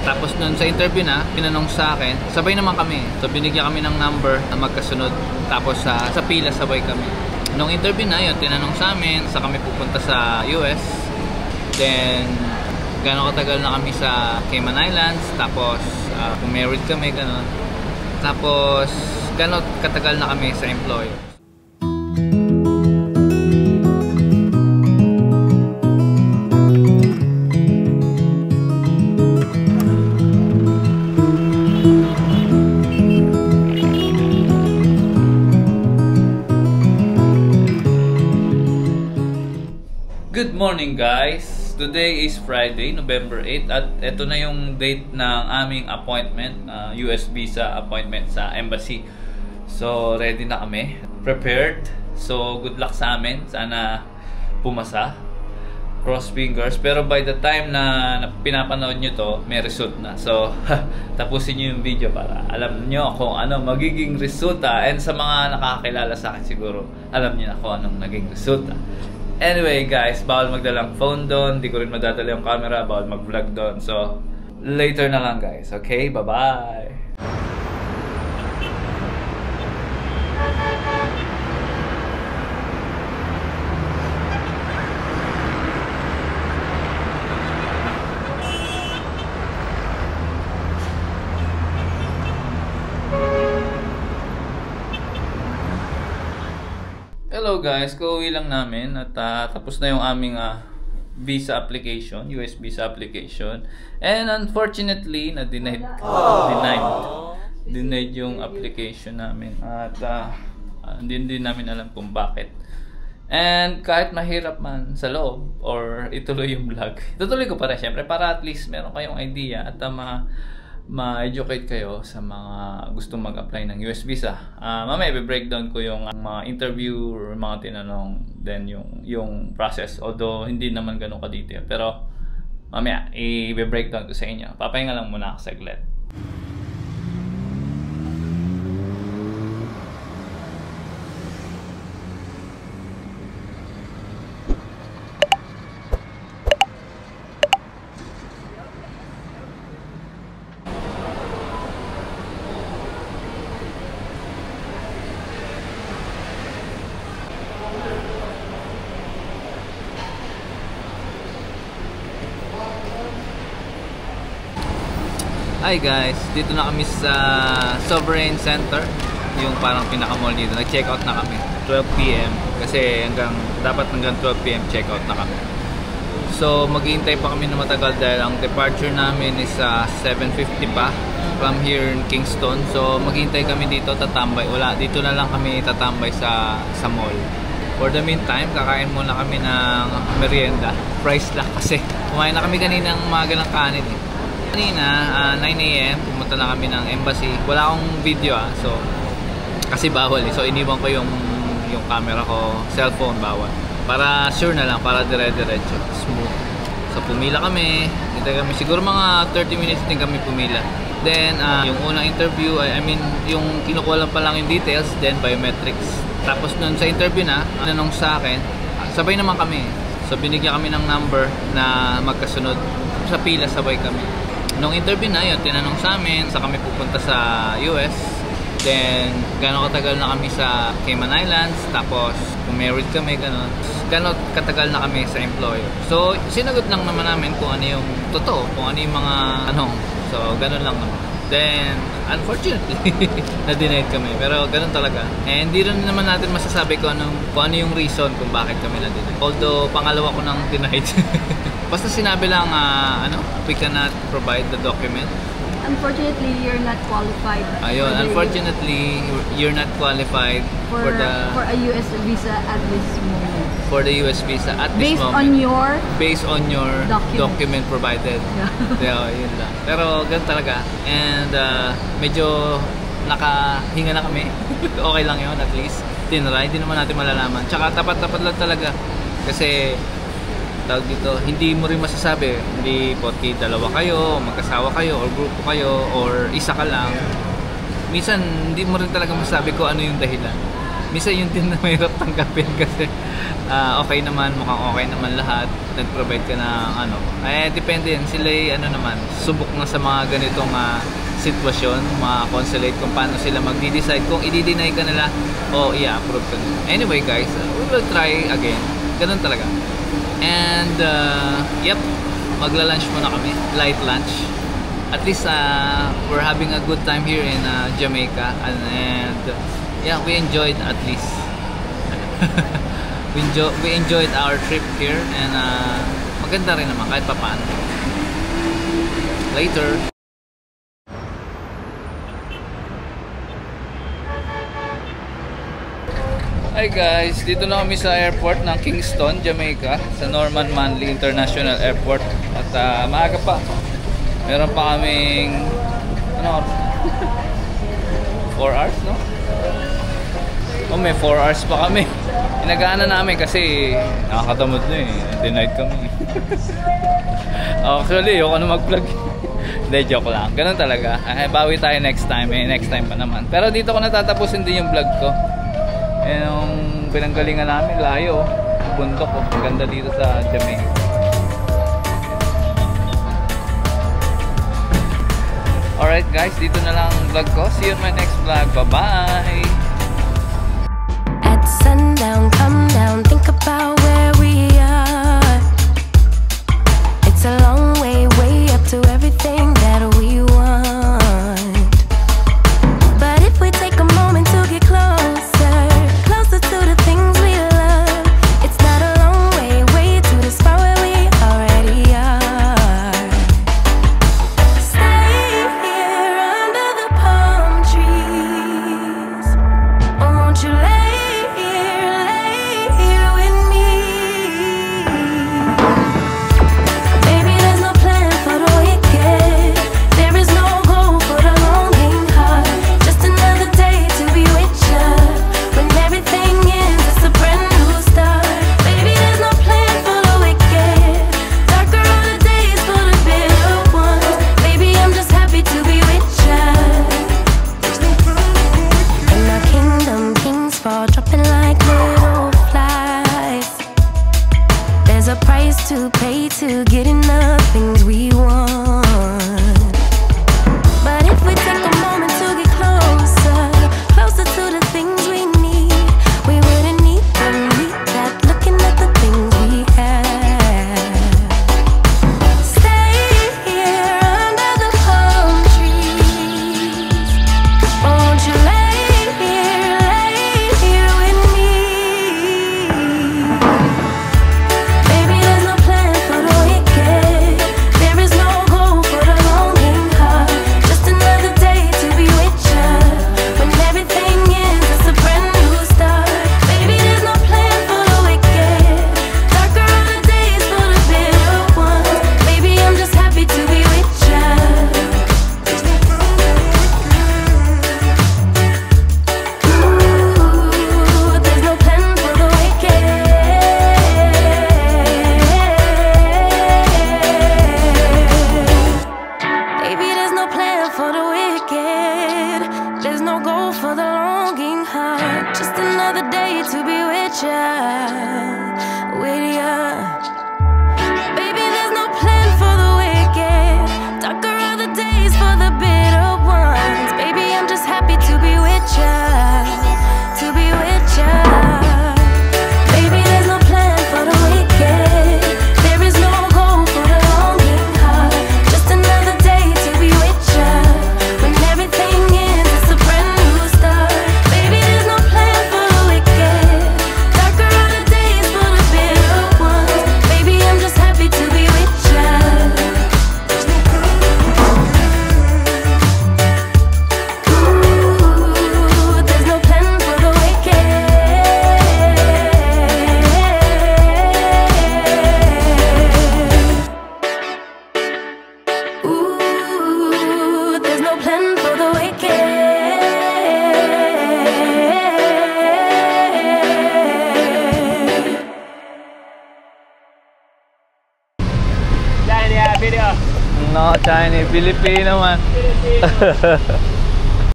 Tapos nun sa interview na, tinanong sa akin, sabay naman kami. So binigyan kami ng number na magkasunod. Tapos sa pila sabay kami. Nung interview na yun, tinanong sa amin, sa kami pupunta sa US. Then, gano'ng katagal na kami sa Cayman Islands. Tapos, kung married kami, gano'n. Tapos, gano'ng katagal na kami sa employer. Good morning guys! Today is Friday, November 8 at ito na yung date ng aming appointment, US visa appointment sa embassy. So ready na kami, prepared. So good luck sa amin, sana pumasa. Cross fingers. Pero by the time na pinapanood nyo to, may result na. So tapusin nyo yung video para alam nyo kung ano magiging resulta. And sa mga nakakilala sa akin siguro, alam nyo na kung anong naging resulta. Anyway guys, bawal magdalang phone doon, di ko rin madadala yung camera, bawal mag-vlog doon. So, later na lang guys, okay? Bye-bye! Hello guys, kauwi lang namin at tapos na yung aming visa application, US visa application. And unfortunately, na-denied yung application namin at hindi namin alam kung bakit. And kahit mahirap man sa loob or ituloy yung vlog, itutuloy ko pa rin syempre para at least meron kayong idea at ma-educate kayo sa mga gustong mag-apply ng US visa. Mamaya i-breakdown ko yung mga interview or mga tinanong, then yung process. Although hindi naman ganun ka-detail, pero mamaya i-breakdown ko sa inyo. Papahinga lang muna ako saglit. Hi guys, dito na kami sa Sovereign Center, yung parang pinaka-mall dito. Nag-check out na kami 12 PM kasi dapat hanggang 12 PM check out na kami. So maghihintay pa kami na matagal dahil ang departure namin is 7:50 pa from here in Kingston. So maghihintay kami dito, tatambay. Dito na lang kami tatambay sa mall. For the meantime, kakain muna kami ng merienda. Price lang kasi kumain na kami kaninang umaga ng kanin eh. Kanina, 9 AM, pumunta na kami ng embassy. Wala akong video so kasi bawal eh. So iniwan ko yung camera ko, cellphone bawal. Para sure na lang, para dire-diretso, smooth. So pumila kami, siguro mga 30 minutes din kami pumila. Then yung unang interview, yung kinukuha lang pa lang yung details, then biometrics. Tapos nun sa interview na, tinanong sa akin, sabay naman kami. So binigyan kami ng number na magkasunod. Sa pila sabay kami. Nung interview na yun, tinanong sa amin, sa kami pupunta sa US. Then, gano'ng katagal na kami sa Cayman Islands. Tapos, kung married kami, gano'ng katagal na kami sa employer. So, sinagot lang naman namin kung ano yung totoo, kung ano yung mga So, gano'n lang naman. Then, unfortunately, na-denied kami. Pero gano'n talaga. And hindi rin naman natin masasabi kung ano yung reason kung bakit kami na-denied. Although, pangalawa ko nang denied. Basta sinabi lang, we cannot provide the document. Unfortunately, you're not qualified. Ayun, unfortunately, you're not qualified for a US visa at this moment. For the US visa at this moment. Based on your document provided. Yeah, yun lang. Pero ganun talaga. And medyo nakahinga na kami. Okay lang yun, at least. Tinry, hindi naman natin malalaman. Tsaka tapat-tapat lang talaga. Kasi tawag dito, hindi mo rin masasabi, hindi porke dalawa kayo, magkasawa kayo, or grupo kayo, or isa ka lang. Minsan, hindi mo rin talaga masasabi kung ano yung dahilan. minsan yun din na mahirap tanggapin kasi okay naman, mukhang okay naman lahat, nag-provide ka ng ano, depende yan, sila ano naman, subok na sa mga ganitong sitwasyon, mga consulate kung paano sila magdi-decide kung i-deny ka nila o i-approve ka nila. Anyway guys, we will try again, ganun talaga. And yep, magla-lunch muna kami, light lunch. At least we're having a good time here in Jamaica, and yeah, we enjoyed at least. we enjoyed our trip here, and maganda rin naman kahit papaano. Later. Hi guys, dito na kami sa airport ng Kingston, Jamaica, sa Norman Manley International Airport. At maaga pa. Meron pa kaming 4 hours, no? Oh, may 4 hours pa kami. Inagaan na namin kasi nakakatamad na eh. Denied kami. Actually, ayoko na mag-vlog. Hindi, joke lang. Ganun talaga. Bawi tayo next time. Next time pa naman. Pero dito ko natatapusin din yung vlog ko. Yung pinanggalingan namin, layo. Bundok, maganda dito sa Jamaica. Alright guys, dito na lang vlog ko. See you in my next vlog. Bye-bye! At sundown, come down, think about where we are. It's a long way, way up to everything that we want. But if we take a moment to get closer, closer to the things we love, it's not a long way, way to the spot where we already are. Stay here under the palm trees. Won't you lay here with me? Baby, there's no plan for the wicked. There is no goal for the longing heart. Just another day to be with you. When everything ends, it's a brand new start. Baby, there's no plan for the wicked. Darker are the days for the bitter ones. Baby, I'm just happy to be with you. In our kingdom, kings fall, dropping like little flies. There's a price to pay to get enough things we want. But if we take a moment to get closer, closer to the things we need, we wouldn't need them, need that, looking at the things we have. Stay here under the palm trees. Won't you lay here with me? Baby, there's no plan for the wicked. There is no goal for the longing heart. Just another day to be with you. When everything ends, it's a brand new start. Baby, there's no plan for the wicked. Darker are the days for the bitter ones. Baby, I'm just happy to be with you. Ooh, there's no plan for the wicked. Baby, there's no plan for the wicked. There's no goal for the longing heart. Just another day to be with ya, with ya. Baby, there's no plan for the wicked. Darker are the days for the bitter ones. Baby, I'm just happy to be with ya, to be with ya. Baby, there's no plan for the wicked. There is no goal for the longing heart. Just another day to be with ya. When everything ends, it's a brand new start. Baby, there's no plan for the wicked. Darker are the days for the bitter ones. Baby, I'm just happy to be with ya. Ooh, there's no plan for the wicked. Ooh, there's no plan for the wicked. No, Chinese, Filipino man.